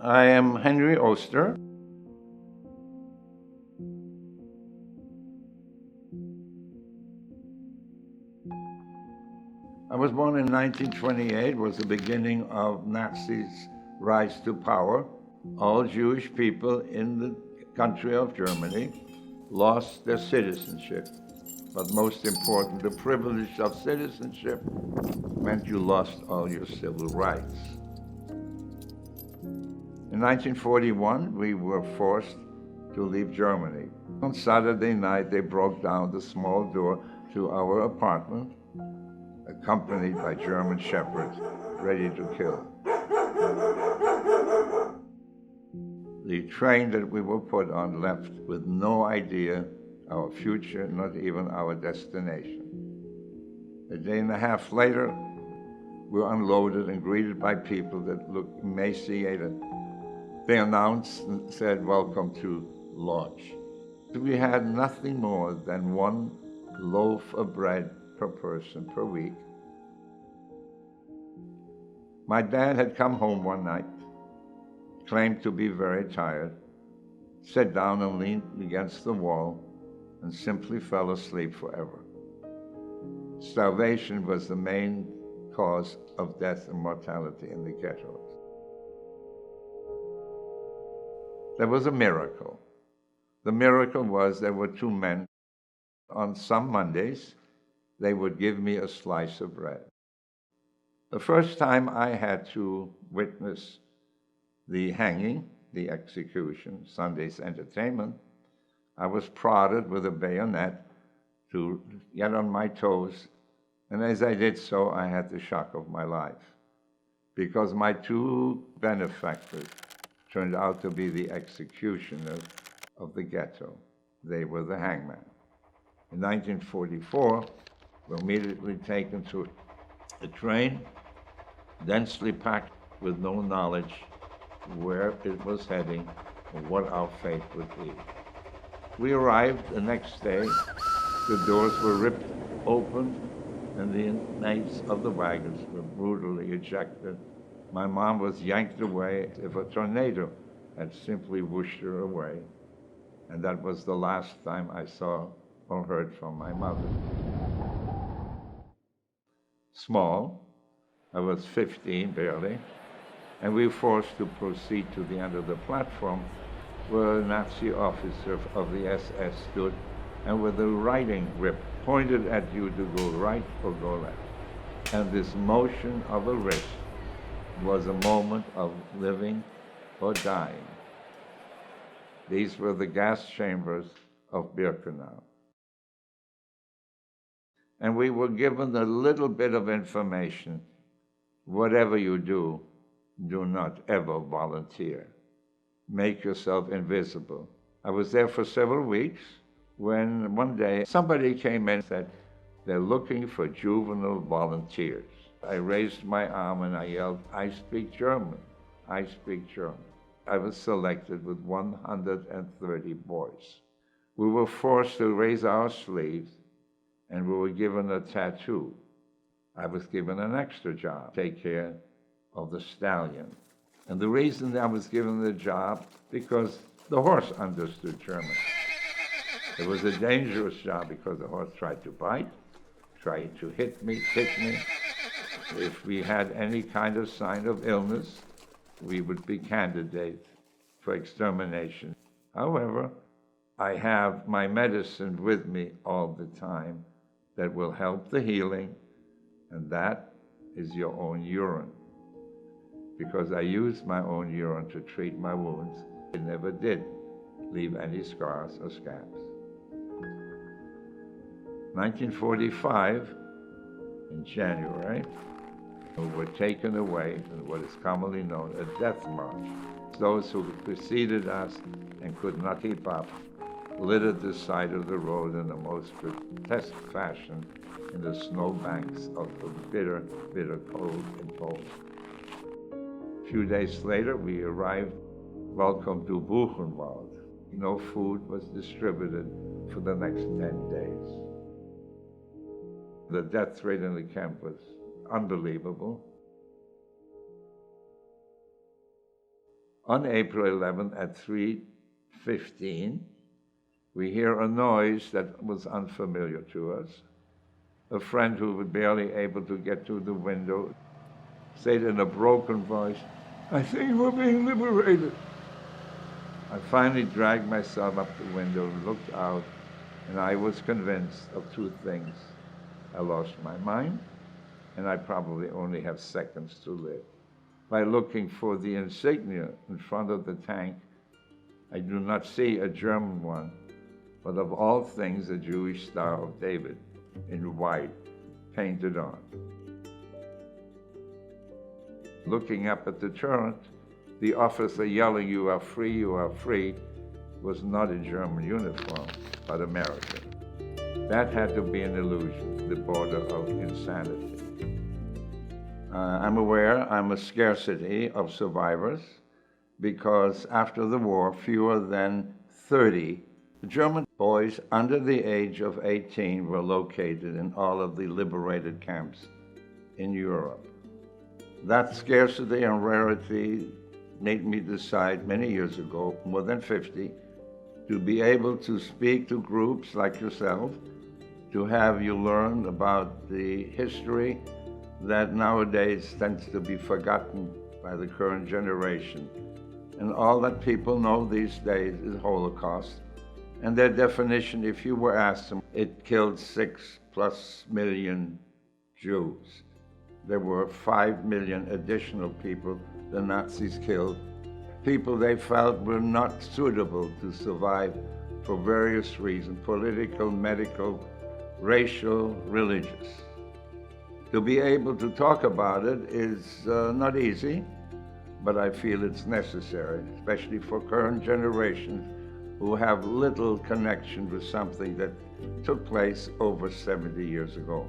I am Henry Oster. I was born in 1928, was the beginning of Nazis' rise to power. All Jewish people in the country of Germany lost their citizenship. But most important, the privilege of citizenship meant you lost all your civil rights. In 1941, we were forced to leave Germany. On Saturday night, they broke down the small door to our apartment, accompanied by German shepherds ready to kill. The train that we were put on left with no idea our future, not even our destination. A day and a half later, we were unloaded and greeted by people that looked emaciated. They announced and said, "Welcome to Lodge." We had nothing more than one loaf of bread per person per week. My dad had come home one night, claimed to be very tired, sat down and leaned against the wall, and simply fell asleep forever. Starvation was the main cause of death and mortality in the ghettos. There was a miracle. The miracle was there were two men. On some Mondays, they would give me a slice of bread. The first time I had to witness the hanging, the execution, Sunday's entertainment, I was prodded with a bayonet to get on my toes, and as I did so, I had the shock of my life, because my two benefactors turned out to be the executioners of the ghetto. They were the hangman. In 1944, we were immediately taken to a train, densely packed with no knowledge where it was heading or what our fate would be. We arrived the next day. The doors were ripped open and the inmates of the wagons were brutally ejected. My mom was yanked away as if a tornado had simply whooshed her away. And that was the last time I saw or heard from my mother. Small, I was 15 barely, and we were forced to proceed to the end of the platform where a Nazi officer of the SS stood and with a riding whip pointed at you to go right or go left. And this motion of a wrist was a moment of living or dying. These were the gas chambers of Birkenau. And we were given a little bit of information. Whatever you do not ever volunteer. Make yourself invisible. I was there for several weeks when one day somebody came in and said, "They're looking for juvenile volunteers." I raised my arm and I yelled, "I speak German. I speak German." I was selected with 130 boys. We were forced to raise our sleeves and we were given a tattoo. I was given an extra job, take care of the stallion. And the reason I was given the job, because the horse understood German. It was a dangerous job because the horse tried to bite, tried to hit me. If we had any kind of sign of illness, we would be candidates for extermination. However, I have my medicine with me all the time that will help the healing, and that is your own urine. Because I used my own urine to treat my wounds, it never did leave any scars or scabs. 1945, in January, we were taken away in what is commonly known as a death march. Those who preceded us and could not keep up littered the side of the road in the most grotesque fashion in the snowbanks of the bitter, bitter cold in Poland. A few days later, we arrived. Welcome to Buchenwald. No food was distributed for the next 10 days. The death rate in the camp was unbelievable. On April 11th at 3:15, we hear a noise that was unfamiliar to us. A friend who was barely able to get to the window said in a broken voice, "I think we're being liberated." I finally dragged myself up the window, looked out, and I was convinced of two things. I lost my mind, and I probably only have seconds to live. By looking for the insignia in front of the tank, I do not see a German one, but of all things, a Jewish Star of David in white, painted on. Looking up at the turret, the officer yelling, "You are free, you are free," was not in German uniform, but American. That had to be an illusion, the border of insanity. I'm aware I'm a scarcity of survivors because after the war, fewer than 30 German boys under the age of 18 were located in all of the liberated camps in Europe. That scarcity and rarity made me decide many years ago, more than 50, to be able to speak to groups like yourself, to have you learn about the history that nowadays tends to be forgotten by the current generation. And all that people know these days is Holocaust. And their definition, if you were asked them, it killed 6+ million Jews. There were 5 million additional people the Nazis killed, people they felt were not suitable to survive for various reasons, political, medical, racial, religious. To be able to talk about it is not easy, but I feel it's necessary, especially for current generations who have little connection with something that took place over 70 years ago.